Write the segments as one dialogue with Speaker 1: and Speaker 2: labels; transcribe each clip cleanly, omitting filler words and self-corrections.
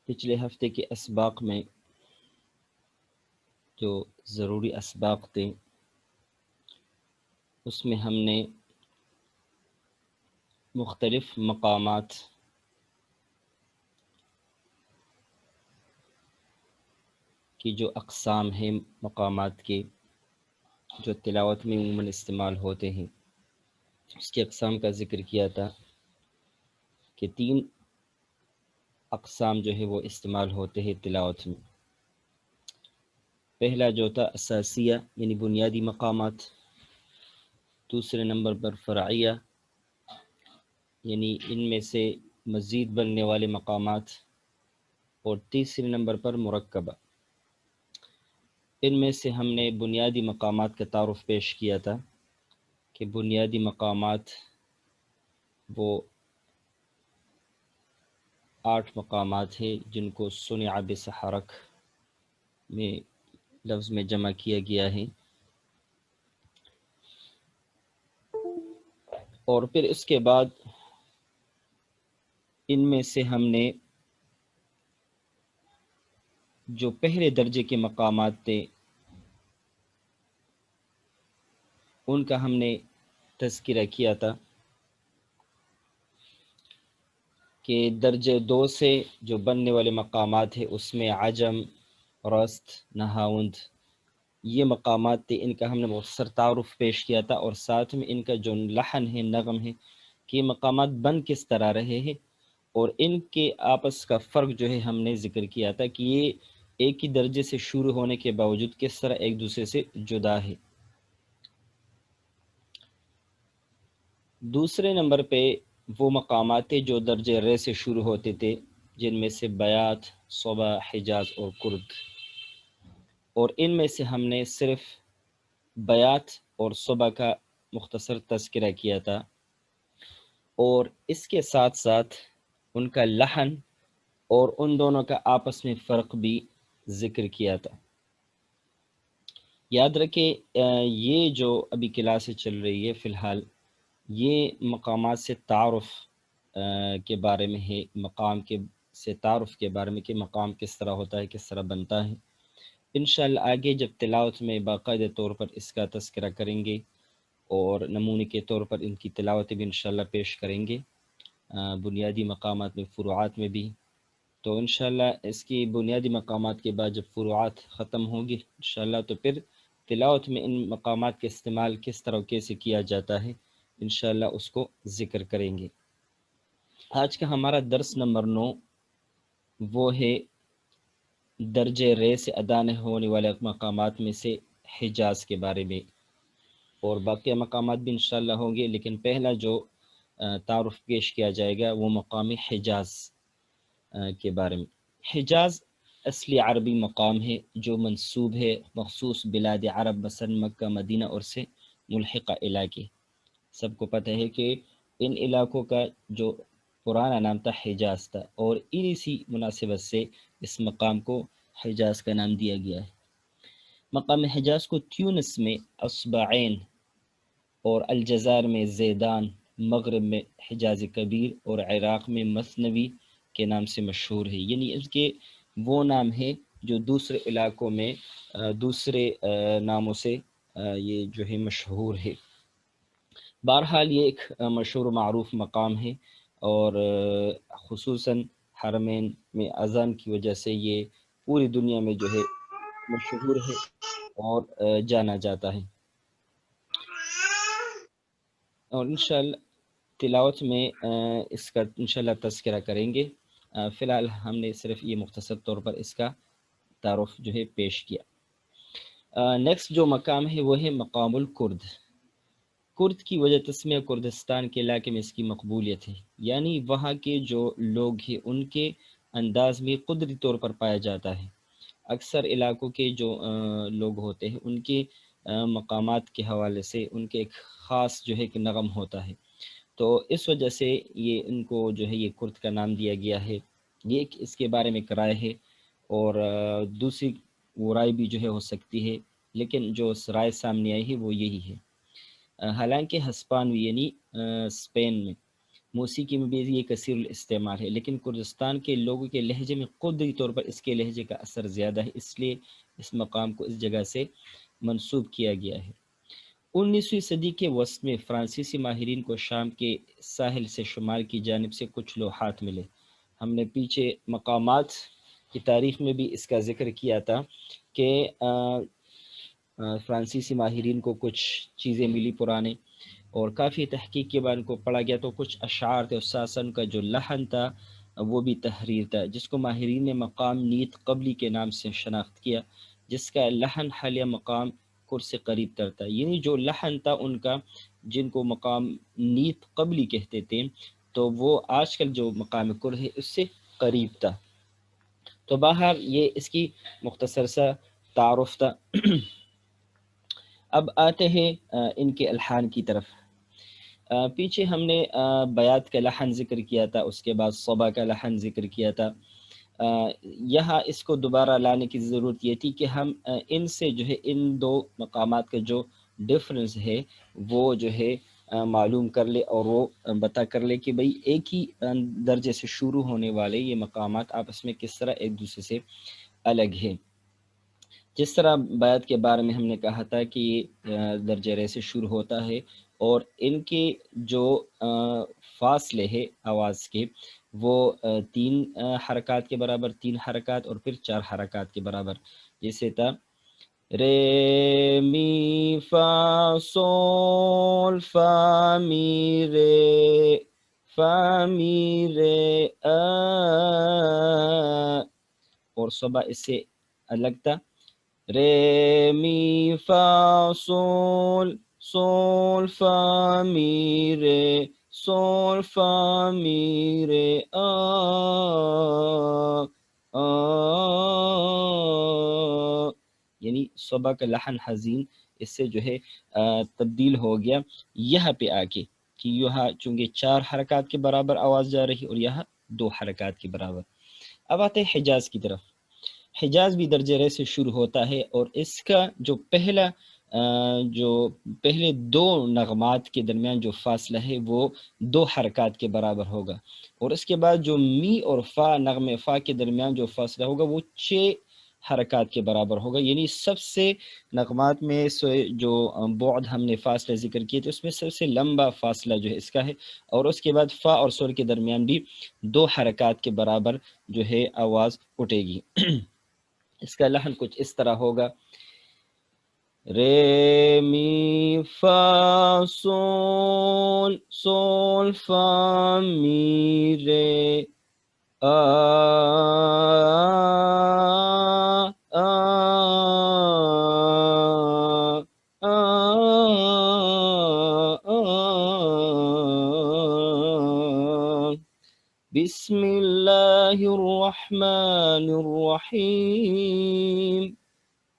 Speaker 1: پچھلے ہفتے کے اسباق میں جو ضروری اسباق تھے اس میں ہم نے مختلف مقامات کی جو اقسام ہیں، مقامات کے جو تلاوت میں عموماً استعمال ہوتے ہیں، اس کی اقسام کا ذکر کیا تھا کہ 3 اقسام جو ہے وہ استعمال ہوتے ہیں تلاوت میں۔ پہلا جو تھا اساسیہ یعنی بنیادی مقامات، دوسرے نمبر پر فرعیہ یعنی ان میں سے مزید بننے والے مقامات، اور تیسرے نمبر پر مرکبہ۔ ان میں سے ہم نے بنیادی مقامات کا تعارف پیش کیا تھا کہ بنیادی مقامات وہ 8 مقامات ہیں جن کو صنع بسحرک میں لفظ میں جمع کیا گیا ہے، اور پھر اس کے بعد ان میں سے ہم نے جو پہلے درجے کے مقامات تھے ان کا ہم نے تذکرہ کیا تھا کہ درجے 2 سے جو بننے والے مقامات ہیں اس میں عجم، رست، نہاوند یہ مقامات تھے۔ ان کا ہم نے مختصر تعارف پیش کیا تھا، اور ساتھ میں ان کا جو لحن ہے، نغم ہے، کہ یہ مقامات بن کس طرح رہے ہیں، اور ان کے آپس کا فرق جو ہے ہم نے ذکر کیا تھا کہ یہ ایک ہی درجے سے شروع ہونے کے باوجود کس طرح ایک دوسرے سے جدا ہے۔ دوسرے نمبر پہ وہ مقامات تھے جو درجے رے سے شروع ہوتے تھے، جن میں سے بیات، صبا، حجاز اور کرد، اور ان میں سے ہم نے صرف بیات اور صبا کا مختصر تذکرہ کیا تھا، اور اس کے ساتھ ساتھ ان کا لحن اور ان دونوں کا آپس میں فرق بھی ذکر کیا تھا۔ یاد رکھیں یہ جو ابھی کلاسیں چل رہی ہے فی الحال، یہ مقامات سے تعارف کے بارے میں ہے، مقام کے سے تعارف کے بارے میں کہ مقام کس طرح ہوتا ہے، کس طرح بنتا ہے۔ انشاءاللہ آگے جب تلاوت میں باقاعدہ طور پر اس کا تذکرہ کریں گے اور نمونے کے طور پر ان کی تلاوت بھی انشاءاللہ پیش کریں گے، بنیادی مقامات میں، فروعات میں بھی، تو انشاءاللہ اس کی بنیادی مقامات کے بعد جب فروعات ختم ہوں گی انشاءاللہ، تو پھر تلاوت میں ان مقامات کا استعمال کس طرح کیسے کیا جاتا ہے انشاءاللہ اس کو ذکر کریں گے۔ آج کا ہمارا درس نمبر 9 وہ ہے درجے رے سے ادا نہیں ہونے والے مقامات میں سے حجاز کے بارے میں، اور باقی مقامات بھی انشاءاللہ ہوں گے، لیکن پہلا جو تعارف پیش کیا جائے گا وہ مقام حجاز کے بارے میں۔ حجاز اصلی عربی مقام ہے جو منسوب ہے مخصوص بلاد عرب مثلا مکہ، مدینہ اور سے ملحقہ علاقے۔ سب کو پتہ ہے کہ ان علاقوں کا جو پرانا نام تھا حجاز تھا، اور اسی مناسبت سے اس مقام کو حجاز کا نام دیا گیا ہے۔ مقام حجاز کو تیونس میں اصبعین اور الجزائر میں زیدان، مغرب میں حجاز کبیر اور عراق میں مثنوی کے نام سے مشہور ہے، یعنی اس کے وہ نام ہے جو دوسرے علاقوں میں دوسرے ناموں سے یہ جو ہے مشہور ہے۔ بہرحال یہ ایک مشہور و معروف مقام ہے، اور خصوصاً حرمین میں اذان کی وجہ سے یہ پوری دنیا میں جو ہے مشہور ہے اور جانا جاتا ہے۔ اور انشاءاللہ تلاوت میں اس کا انشاءاللہ تذکرہ کریں گے۔ فی الحال ہم نے صرف یہ مختصر طور پر اس کا تعارف جو ہے پیش کیا۔ نیکسٹ جو مقام ہے وہ ہے مقام الکرد۔ کرد کی وجہ تسمیہ کردستان کے علاقے میں اس کی مقبولیت ہے، یعنی وہاں کے جو لوگ ہیں ان کے انداز میں قدرتی طور پر پایا جاتا ہے۔ اکثر علاقوں کے جو لوگ ہوتے ہیں ان کے مقامات کے حوالے سے ان کے ایک خاص جو ہے کہ نغم ہوتا ہے، تو اس وجہ سے یہ ان کو جو ہے یہ کرد کا نام دیا گیا ہے۔ یہ ایک اس کے بارے میں ایک رائے ہے، اور دوسری وہ رائے بھی جو ہے ہو سکتی ہے، لیکن جو رائے سامنے آئی ہے وہ یہی ہے۔ حالانکہ ہسپانوی یعنی اسپین میں موسیقی میں بھی یہ کثیر الاستعمال ہے، لیکن کردستان کے لوگوں کے لہجے میں قدرتی طور پر اس کے لہجے کا اثر زیادہ ہے، اس لیے اس مقام کو اس جگہ سے منسوب کیا گیا ہے۔ 19ویں صدی کے وسط میں فرانسیسی ماہرین کو شام کے ساحل سے شمال کی جانب سے کچھ لوحات ملے۔ ہم نے پیچھے مقامات کی تاریخ میں بھی اس کا ذکر کیا تھا کہ فرانسیسی ماہرین کو کچھ چیزیں ملی پرانے، اور کافی تحقیق کے بعد ان کو پڑھا گیا تو کچھ اشعار تھے، اور ساسن کا جو لحن تھا وہ بھی تحریر تھا، جس کو ماہرین نے مقام نیت قبلی کے نام سے شناخت کیا، جس کا لحن حالیہ مقام کر سے قریب تر تھا۔ یعنی جو لحن تھا ان کا، جن کو مقام نیت قبلی کہتے تھے، تو وہ آج کل جو مقام کر ہے اس سے قریب تھا۔ تو باہر یہ اس کی مختصر سا تعارف تھا۔ اب آتے ہیں ان کے الحان کی طرف۔ پیچھے ہم نے بیات کا لحن ذکر کیا تھا، اس کے بعد صبا کا لحن ذکر کیا تھا۔ یہاں اس کو دوبارہ لانے کی ضرورت یہ تھی کہ ہم ان سے جو ہے ان دو مقامات کا جو ڈفرنس ہے وہ جو ہے معلوم کر لے، اور وہ بتا کر لے کہ بھئی ایک ہی درجے سے شروع ہونے والے یہ مقامات آپس میں کس طرح ایک دوسرے سے الگ ہیں۔ جس طرح بیات کے بارے میں ہم نے کہا تھا کہ یہ درجہ رے سے شروع ہوتا ہے، اور ان کے جو فاصلے ہے آواز کے وہ 3 حرکات کے برابر، 3 حرکات اور پھر 4 حرکات کے برابر، جیسے تھا رے می فا سول فا می رے فا می رے اور صبح اس سے الگ تھا، رے می فا سول سول فا می رے سول فا می رے یعنی صبح کا لحن حزین اس سے جو ہے تبدیل ہو گیا یہاں پہ آ کے، کہ یہاں چونکہ 4 حرکات کے برابر آواز جا رہی اور یہاں 2 حرکات کے برابر۔ اب آتے ہیں حجاز کی طرف۔ حجاز بھی درجہ رے سے شروع ہوتا ہے، اور اس کا جو جو پہلے 2 نغمات کے درمیان جو فاصلہ ہے وہ 2 حرکات کے برابر ہوگا، اور اس کے بعد جو می اور فا نغمے فا کے درمیان جو فاصلہ ہوگا وہ 6 حرکات کے برابر ہوگا۔ یعنی سب سے نغمات میں جو بعد ہم نے فاصلہ ذکر کیے تھے اس میں سب سے لمبا فاصلہ جو ہے اس کا ہے، اور اس کے بعد فا اور سور کے درمیان بھی 2 حرکات کے برابر جو ہے آواز اٹھے گی۔ اس کا لحن کچھ اس طرح ہوگا، رے می فا سول سول فا می رے بسم اللہ الرحمن الرحیم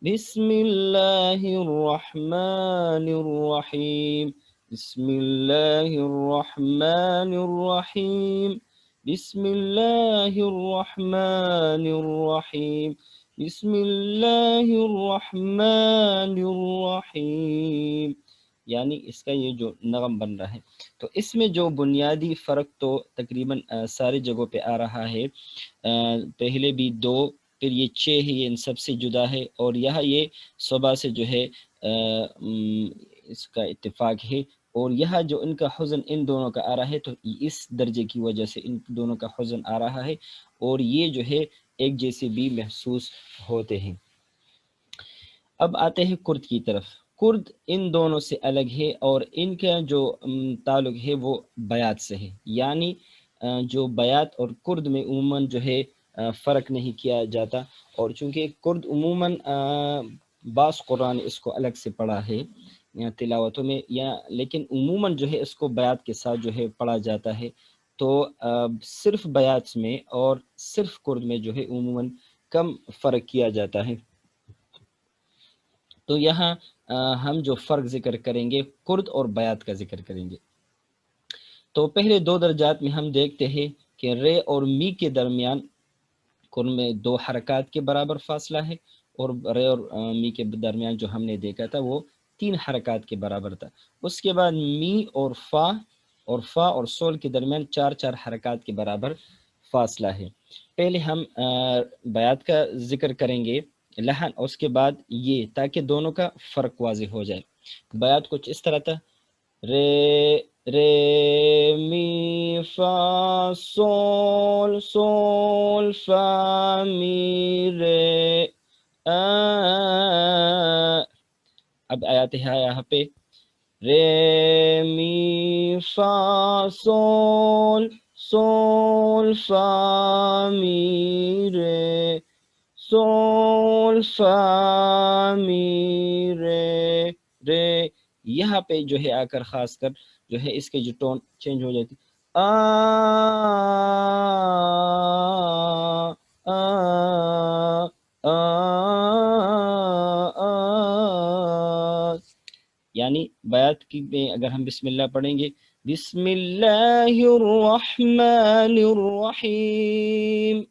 Speaker 1: بسم اللہ الرحمن الرحیم بسم اللہ الرحمن الرحیم بسم اللہ الرحمن الرحیم بسم اللہ الرحمن الرحیم۔ یعنی اس کا یہ جو نغم بن رہا ہے، تو اس میں جو بنیادی فرق تو تقریباً ساری جگہوں پہ آ رہا ہے، پہلے بھی 2 پھر یہ 6 ہے، یہ ان سب سے جدا ہے، اور یہاں یہ صبح سے جو ہے اس کا اتفاق ہے، اور یہاں جو ان کا حزن ان دونوں کا آ رہا ہے تو اس درجے کی وجہ سے ان دونوں کا حزن آ رہا ہے، اور یہ جو ہے ایک جیسے بھی محسوس ہوتے ہیں۔ اب آتے ہیں کرد کی طرف۔ کرد ان دونوں سے الگ ہے، اور ان کا جو تعلق ہے وہ بیات سے ہے، یعنی جو بیات اور کرد میں عموماً جو ہے فرق نہیں کیا جاتا، اور چونکہ کرد عموماً بعض قرآن اس کو الگ سے پڑھا ہے تلاوتوں میں، لیکن عموماً جو ہے اس کو بیات کے ساتھ جو ہے پڑھا جاتا ہے، تو صرف بیات میں اور صرف کرد میں جو ہے عموماً کم فرق کیا جاتا ہے۔ تو یہاں ہم جو فرق ذکر کریں گے کرد اور بیات کا ذکر کریں گے۔ تو پہلے 2 درجات میں ہم دیکھتے ہیں کہ رے اور می کے درمیان کرد میں 2 حرکات کے برابر فاصلہ ہے، اور رے اور می کے درمیان جو ہم نے دیکھا تھا وہ 3 حرکات کے برابر تھا۔ اس کے بعد می اور فا اور فا اور سول کے درمیان 4 حرکات کے برابر فاصلہ ہے۔ پہلے ہم بیات کا ذکر کریں گے لحن، اور اس کے بعد یہ، تاکہ دونوں کا فرق واضح ہو جائے۔ بیات کچھ اس طرح تھا: رے رے می فا سول سول فا می رے آ۔ اب آیات ہے یہاں پہ رے می فا سول سول فا می رے سول فا می رے رے۔ یہاں پہ جو ہے آ کر خاص کر جو ہے اس کے جو ٹون چینج ہو جاتی آ آ آ آ۔ یعنی بیات کی میں اگر ہم بسم اللہ پڑھیں گے: بسم اللہ الرحمن الرحیم،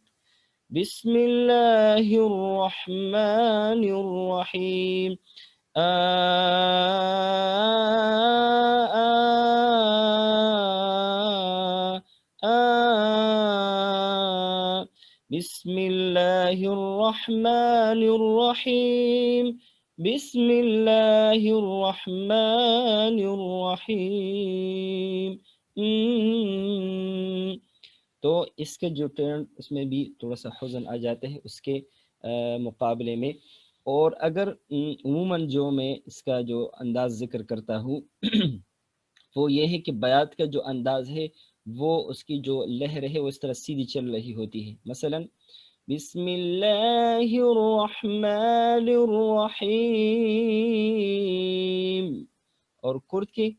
Speaker 1: بسم اللہ الرحمن الرحیم، بسم اللہ الرحمن الرحیم، بسم اللہ الرحمن الرحیم۔ تو اس کے جو ٹرن اس میں بھی تھوڑا سا حزن آ جاتے ہیں اس کے مقابلے میں۔ اور اگر عموماً جو میں اس کا جو انداز ذکر کرتا ہوں وہ یہ ہے کہ بیات کا جو انداز ہے وہ اس کی جو لہر ہے وہ اس طرح سیدھی چل رہی ہوتی ہے۔ مثلا بسم اللہ الرحمن الرحیم، اور کرد کی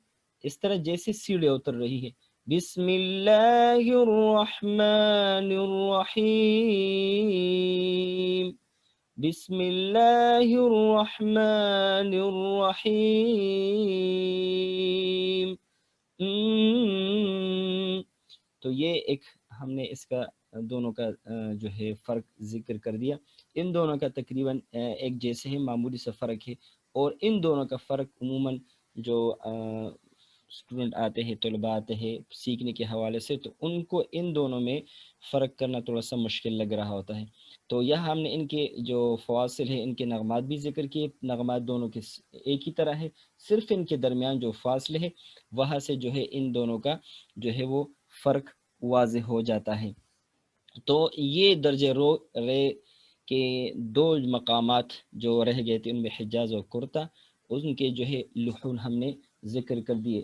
Speaker 1: اس طرح جیسے سیڑھے اتر رہی ہے: بسم اللہ الرحمن الرحیم، بسم اللہ الرحمن الرحیم۔ تو یہ ایک ہم نے اس کا دونوں کا جو ہے فرق ذکر کر دیا۔ ان دونوں کا تقریباً ایک جیسے ہیں، معمولی سا فرق ہے، اور ان دونوں کا فرق عموماً جو اسٹوڈنٹ آتے ہیں، طلباء آتے ہیں سیکھنے کے حوالے سے، تو ان کو ان دونوں میں فرق کرنا تھوڑا سا مشکل لگ رہا ہوتا ہے۔ تو یہاں ہم نے ان کے جو فواصل ہیں، ان کے نغمات بھی ذکر کیے۔ نغمات دونوں کے ایک ہی طرح ہے، صرف ان کے درمیان جو فاصلے ہے وہاں سے جو ہے ان دونوں کا جو ہے وہ فرق واضح ہو جاتا ہے۔ تو یہ درجہ رو رے کے 2 مقامات جو رہ گئے تھے ان میں حجاز اور کرتا، ان کے جو ہے لحون ہم نے ذکر کر دیے۔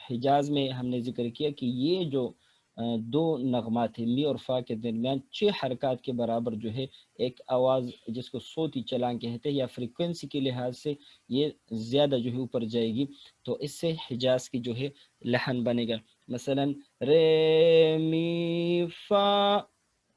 Speaker 1: حجاز میں ہم نے ذکر کیا کہ یہ جو 2 نغمات ہیں می اور فا کے درمیان 6 حرکات کے برابر جو ہے ایک آواز جس کو صوتی چلان کہتے ہیں یا فریکوینسی کے لحاظ سے یہ زیادہ جو ہے اوپر جائے گی، تو اس سے حجاز کی جو ہے لحن بنے گا۔ مثلا رے می فا،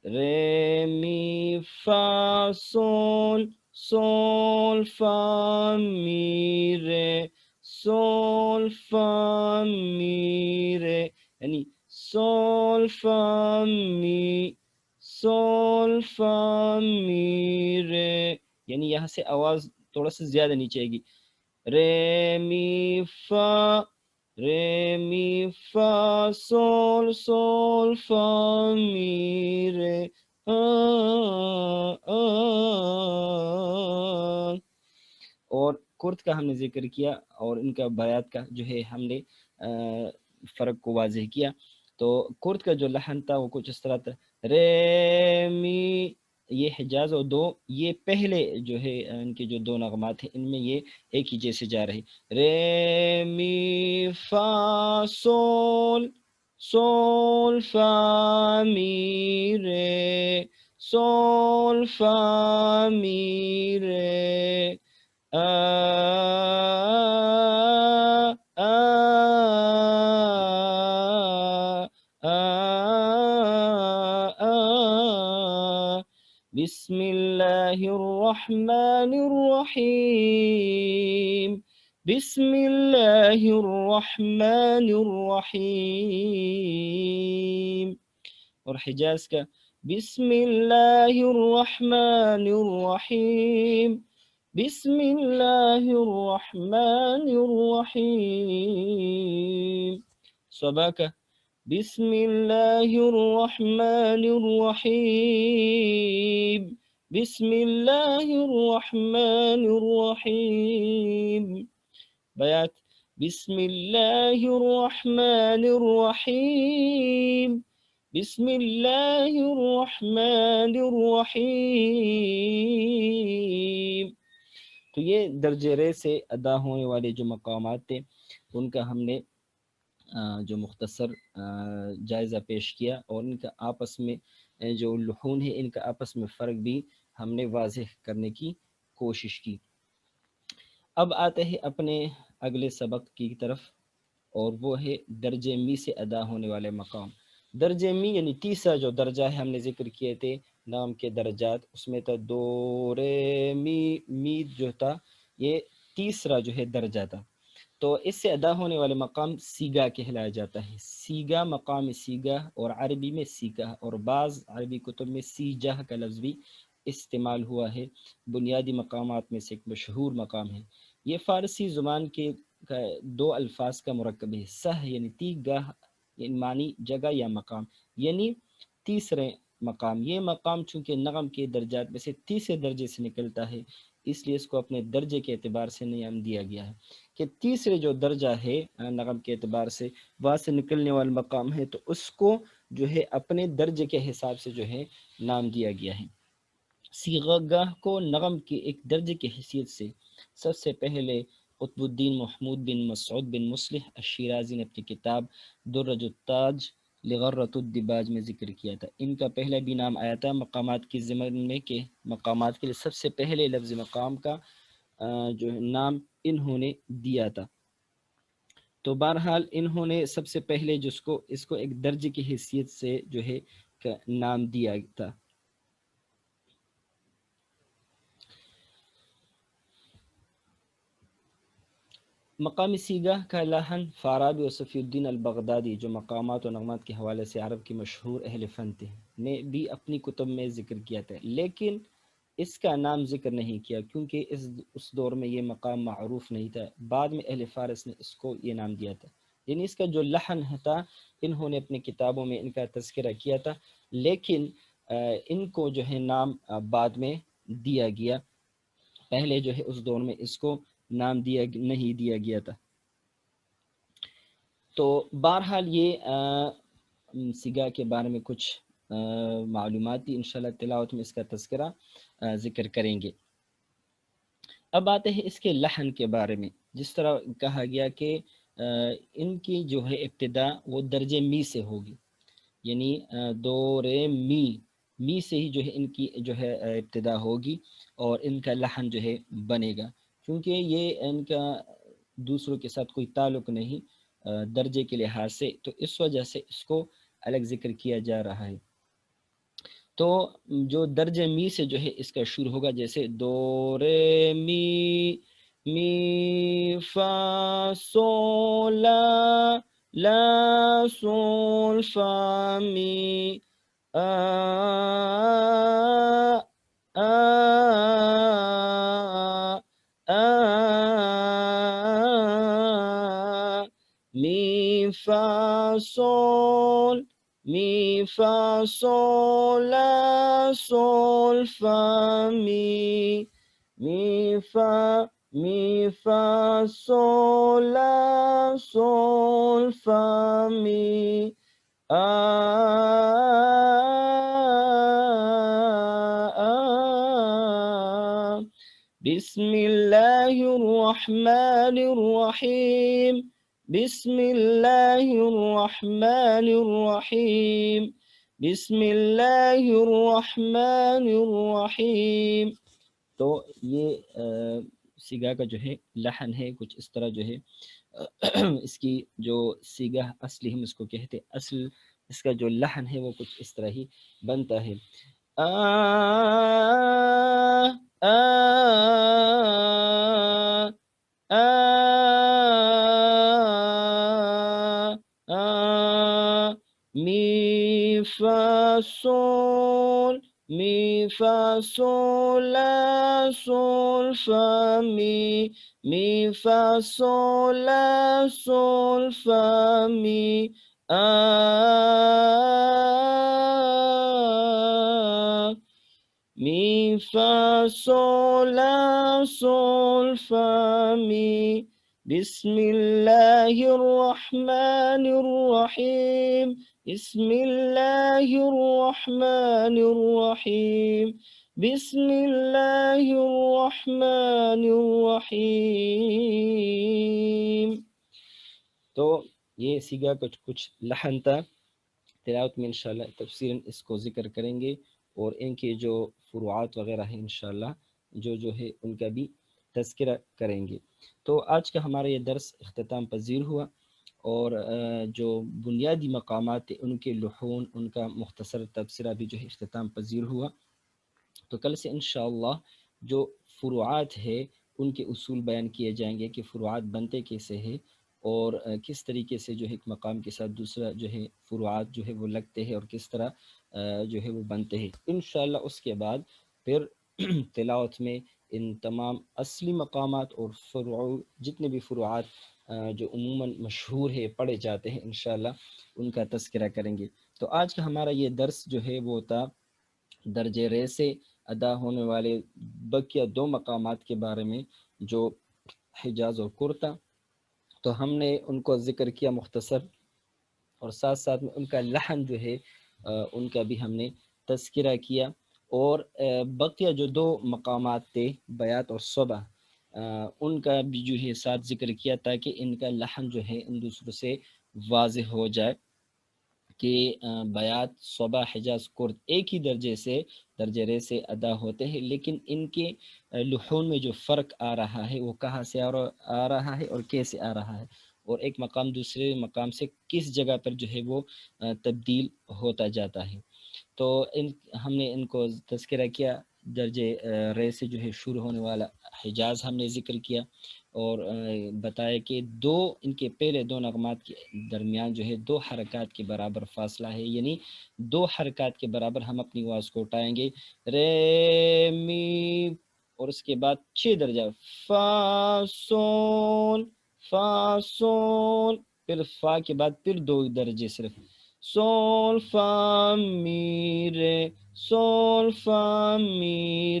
Speaker 1: رے می فا سول سول فا می رے سول فا می رے، یعنی سول فا می سول فا می رے، یعنی یہاں سے آواز تھوڑا سا زیادہ نیچے آئے گی۔ رے می فا، رے می فا سول سول فا می رے آ آ۔ اور کرد کا ہم نے ذکر کیا اور ان کا بیات کا جو ہے ہم نے فرق کو واضح کیا۔ تو کرد کا جو لحن تھا وہ کچھ اس طرح تھا: رے می، یہ حجاز اور 2 یہ پہلے جو ہے ان کے جو 2 نغمات ہیں ان میں یہ ایک ہی جیسے جا رہے: رے می فا سول سول فا می رے سول فا می رے آ آ آ آ۔ بسم اللہ الرحمن الرحیم، بسم اللہ الرحمن الرحیم۔ اور حجاز کا بسم اللہ الرحمن الرحیم، بسم اللہ الرحمن الرحیم۔ صباك. بسم الله الرحمن الرحيم. بسم الله الرحمن الرحيم. بيات. بسم الله الرحمن الرحيم. بسم الله الرحمن الرحيم. تو یہ درجہ رے سے ادا ہونے والے جو مقامات تھے ان کا ہم نے جو مختصر جائزہ پیش کیا، اور ان کا آپس میں جو لحون ہے ان کا آپس میں فرق بھی ہم نے واضح کرنے کی کوشش کی۔ اب آتے ہیں اپنے اگلے سبق کی طرف، اور وہ ہے درجہ می سے ادا ہونے والے مقام۔ درجہ می یعنی تیسرا جو درجہ ہے، ہم نے ذکر کیے تھے نام کے درجات، اس میں تھا دو رے می، می جو تھا یہ تیسرا جو ہے درجہ تھا۔ تو اس سے ادا ہونے والے مقام سیگا کہلایا جاتا ہے۔ سیگا، مقام سیگا، اور عربی میں سیگا، اور بعض عربی کتب میں سیجہ کا لفظ بھی استعمال ہوا ہے۔ بنیادی مقامات میں سے ایک مشہور مقام ہے۔ یہ فارسی زبان کے دو الفاظ کا مرکب ہے۔ سہ یعنی تیگاہ، یعنی معنی جگہ یا مقام، یعنی تیسرے مقام۔ یہ مقام چونکہ نغم کے درجات میں سے تیسرے درجے سے نکلتا ہے، اس لیے اس کو اپنے درجے کے اعتبار سے نام دیا گیا ہے کہ تیسرے جو درجہ ہے نغم کے اعتبار سے وہاں سے نکلنے والا مقام ہے، تو اس کو جو ہے اپنے درجے کے حساب سے جو ہے نام دیا گیا ہے۔ صیغہ گاہ کو نغم کے ایک درجے کی حیثیت سے سب سے پہلے قطب الدین محمود بن مسعود بن مصلح الشیرازی نے اپنی کتاب درج التاج لغرۃ الدباج میں ذکر کیا تھا۔ ان کا پہلا بھی نام آیا تھا مقامات کی ضمن میں، کہ مقامات کے لیے سب سے پہلے لفظ مقام کا جو نام انہوں نے دیا تھا۔ تو بہرحال انہوں نے سب سے پہلے اس کو ایک درجے کی حیثیت سے جو ہے نام دیا تھا۔ مقامی سیگا کا لحن فارابی اور صفی الدین البغدادی، جو مقامات و نغمات کے حوالے سے عرب کے مشہور اہل فن تھے، نے بھی اپنی کتب میں ذکر کیا تھا، لیکن اس کا نام ذکر نہیں کیا کیونکہ اس دور میں یہ مقام معروف نہیں تھا۔ بعد میں اہل فارس نے اس کو یہ نام دیا تھا، یعنی اس کا جو لحن تھا انہوں نے اپنی کتابوں میں ان کا تذکرہ کیا تھا، لیکن ان کو جو ہے نام بعد میں دیا گیا، پہلے جو ہے اس دور میں اس کو نام نہیں دیا گیا تھا۔ تو بہرحال یہ سیگا کے بارے میں کچھ معلومات تھی، انشاءاللہ تلاوت میں اس کا تذکرہ ذکر کریں گے۔ اب آتے ہیں اس کے لحن کے بارے میں۔ جس طرح کہا گیا کہ ان کی جو ہے ابتدا وہ درجے می سے ہوگی، یعنی دو رے می، می سے ہی جو ہے ان کی جو ہے ابتدا ہوگی، اور ان کا لحن جو ہے بنے گا، کیونکہ یہ ان کا دوسروں کے ساتھ کوئی تعلق نہیں درجے کے لحاظ سے، تو اس وجہ سے اس کو الگ ذکر کیا جا رہا ہے۔ تو جو درجہ می سے جو ہے اس کا شروع ہوگا، جیسے دو رے می، می فا سول لا، لا سول فا می، آ آ آ می فا سول، می فا سول لا سول فا می، می فا سول لا سول فا می، بسم اللہ الرحمن الرحیم، بسم اللہ الرحمن الرحیم، بسم اللہ الرحمن الرحیم۔ تو یہ سیگا کا جو ہے لحن ہے کچھ اس طرح جو ہے اس کی جو سیگا اصلی ہم اس کو کہتے، اصل اس کا جو لحن ہے وہ کچھ اس طرح ہی بنتا ہے۔ آ آ آ آ می فا سول، می فا صول لا صول فا می فا صول لا صول فا می می فا صول لا صول فا می بسم اللہ الرحمن الرحیم بسم اللہ الرحمن الرحیم بسم اللہ الرحمن الرحیم. تو یہ سیگا کچھ لحن تھا. تلاوت میں انشاءاللہ تفصیلاً اس کو ذکر کریں گے اور ان کے جو فروعات وغیرہ ہیں انشاءاللہ جو ہے ان کا بھی تذکرہ کریں گے. تو آج کا ہمارا یہ درس اختتام پذیر ہوا اور جو بنیادی مقامات ان کے لحون ان کا مختصر تبصرہ بھی جو ہے اختتام پذیر ہوا. تو کل سے انشاءاللہ جو فروعات ہے ان کے اصول بیان کیے جائیں گے کہ فروعات بنتے کیسے ہیں اور کس طریقے سے جو ہے ایک مقام کے ساتھ دوسرا جو ہے فروعات جو ہے وہ لگتے ہیں اور کس طرح جو ہے وہ بنتے ہیں انشاءاللہ. اس کے بعد پھر تلاوت میں ان تمام اصلی مقامات اور جتنے بھی فروعات جو عموماً مشہور ہے پڑھے جاتے ہیں انشاءاللہ ان کا تذکرہ کریں گے. تو آج کا ہمارا یہ درس جو ہے وہ تھا درجے رے سے ادا ہونے والے بقیہ 2 مقامات کے بارے میں جو حجاز اور کرتا. تو ہم نے ان کو ذکر کیا مختصر اور ساتھ ساتھ میں ان کا لحن جو ہے ان کا بھی ہم نے تذکرہ کیا اور بقیہ جو 2 مقامات تھے بیات اور صبح ان کا بھی جو ہے ساتھ ذکر کیا تاکہ ان کا لحن جو ہے ان دوسروں سے واضح ہو جائے کہ بیات صبح حجاز کرد ایک ہی درجے رے سے ادا ہوتے ہیں لیکن ان کے لحون میں جو فرق آ رہا ہے وہ کہاں سے آ رہا ہے اور کیسے آ رہا ہے اور ایک مقام دوسرے مقام سے کس جگہ پر جو ہے وہ تبدیل ہوتا جاتا ہے. تو ہم نے ان کو تذکرہ کیا درجے رے سے جو ہے شروع ہونے والا حجاز ہم نے ذکر کیا اور بتایا کہ ان کے پہلے 2 نغمات کے درمیان جو ہے 2 حرکات کے برابر فاصلہ ہے یعنی 2 حرکات کے برابر ہم اپنی آواز کو اٹھائیں گے رے می اور اس کے بعد 6 درجہ فا سول پھر فا کے بعد پھر 2 درجے صرف سول فا می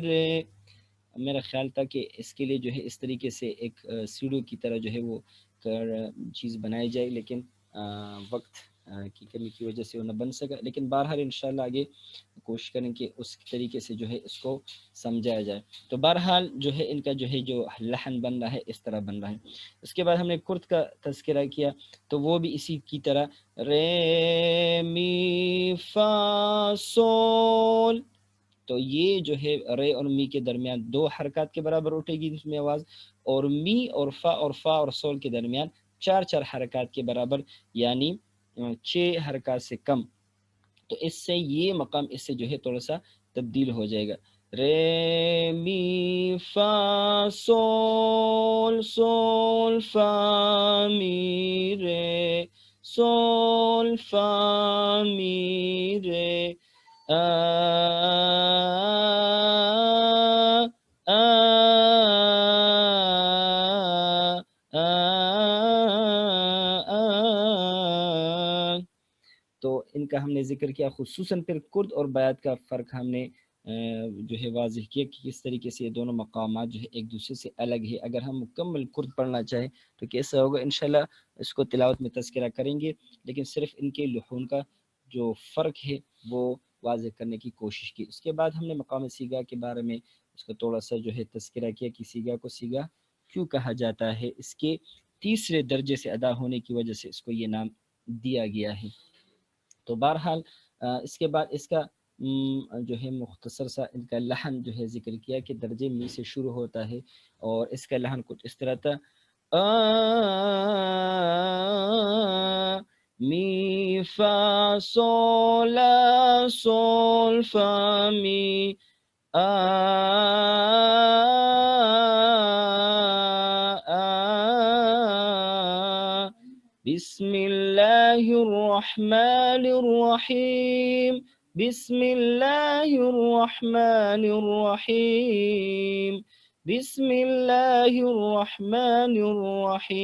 Speaker 1: رے. میرا خیال تھا کہ اس کے لیے جو ہے اس طریقے سے ایک سیڑھیوں کی طرح جو ہے وہ چیز بنائی جائے لیکن وقت کی کمی کی وجہ سے وہ نہ بن سکا لیکن بہرحال انشاءاللہ آگے کوشش کریں کہ اس طریقے سے جو ہے اس کو سمجھایا جائے. تو بہرحال جو ہے ان کا جو ہے جو لحن بن رہا ہے اس طرح بن رہا ہے. اس کے بعد ہم نے کرد کا تذکرہ کیا تو وہ بھی اسی کی طرح رے می فا سول. تو یہ جو ہے رے اور می کے درمیان 2 حرکات کے برابر اٹھے گی اس میں آواز اور می اور فا اور سول کے درمیان 4 حرکات کے برابر یعنی 6 حرکات سے کم. تو اس سے یہ مقام اس سے جو ہے تھوڑا سا تبدیل ہو جائے گا رے می فا سول فا می رے سول فا می رے تو ان کا ہم نے ذکر کیا خصوصاً پھر کرد اور بیات کا فرق ہم نے جو ہے واضح کیا کہ کس طریقے سے یہ دونوں مقامات جو ہے ایک دوسرے سے الگ ہے. اگر ہم مکمل کرد پڑھنا چاہیں تو کیسا ہوگا انشاءاللہ اس کو تلاوت میں تذکرہ کریں گے لیکن صرف ان کے لحون کا جو فرق ہے وہ واضح کرنے کی کوشش کی. اس کے بعد ہم نے مقام سیگا کے بارے میں اس کو تھوڑا سا جو ہے تذکرہ کیا کہ سیگا کو سیگا کیوں کہا جاتا ہے. اس کے 3 درجے سے ادا ہونے کی وجہ سے اس کو یہ نام دیا گیا ہے. تو بہرحال اس کے بعد اس کا جو ہے مختصر سا ان کا لحن جو ہے ذکر کیا کہ درجے می سے شروع ہوتا ہے اور اس کا لحن کچھ اس طرح تھا می فا سول فا می بسم اللہ الرحمن الرحیم بسم اللہ الرحمن الرحیم، بسم اللہ الرحمن الرحیم،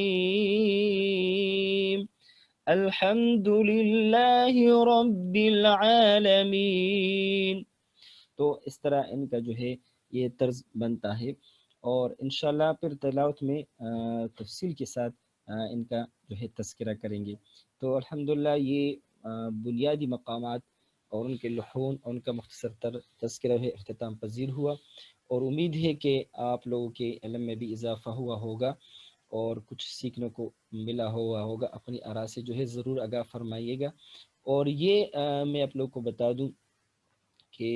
Speaker 1: الحمد للہ رب العالمین۔ تو اس طرح ان کا جو ہے یہ طرز بنتا ہے، اور انشاءاللہ پھر تلاوت میں تفصیل کے ساتھ ان کا جو ہے تذکرہ کریں گے۔ تو الحمدللہ یہ بنیادی مقامات اور ان کے لحون اور ان کا مختصر تر تذکرہ ہے اختتام پذیر ہوا، اور امید ہے کہ آپ لوگوں کے علم میں بھی اضافہ ہوا ہوگا اور کچھ سیکھنے کو ملا ہوا ہوگا۔ اپنی آراء سے جو ہے ضرور آگاہ فرمائیے گا۔ اور یہ میں آپ لوگوں کو بتا دوں کہ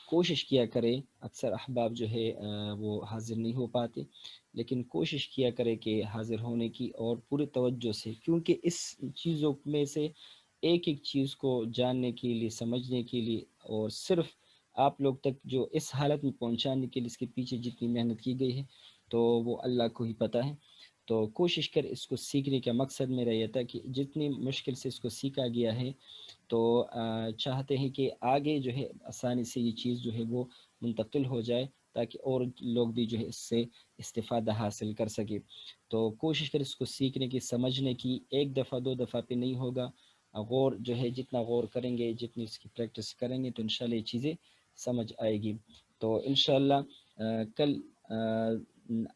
Speaker 1: کوشش کیا کرے، اکثر احباب جو ہے وہ حاضر نہیں ہو پاتے، لیکن کوشش کیا کرے کہ حاضر ہونے کی، اور پورے توجہ سے، کیونکہ اس چیزوں میں سے ایک ایک چیز کو جاننے کے لیے، سمجھنے کے لیے، اور صرف آپ لوگ تک جو اس حالت میں پہنچانے کے لیے اس کے پیچھے جتنی محنت کی گئی ہے تو وہ اللہ کو ہی پتہ ہے۔ تو کوشش کر اس کو سیکھنے کا مقصد میرا یہ تھا کہ جتنی مشکل سے اس کو سیکھا گیا ہے تو چاہتے ہیں کہ آگے جو ہے آسانی سے یہ چیز جو ہے وہ منتقل ہو جائے، تاکہ اور لوگ بھی جو ہے اس سے استفادہ حاصل کر سکے۔ تو کوشش کر اس کو سیکھنے کی، سمجھنے کی، ایک دفعہ دو دفعہ پہ نہیں ہوگا، غور جو ہے جتنا غور کریں گے، جتنی اس کی پریکٹس کریں گے تو انشاءاللہ یہ چیزیں سمجھ آئے گی۔ تو انشاءاللہ کل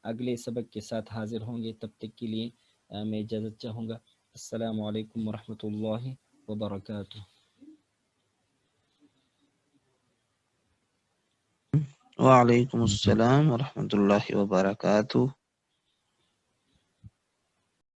Speaker 1: اگلے سبق کے ساتھ حاضر ہوں گے، تب تک کے لیے میں اجازت چاہوں گا۔ السلام علیکم ورحمۃ اللہ وبرکاتہ۔
Speaker 2: وعلیکم السلام ورحمۃ اللہ وبرکاتہ۔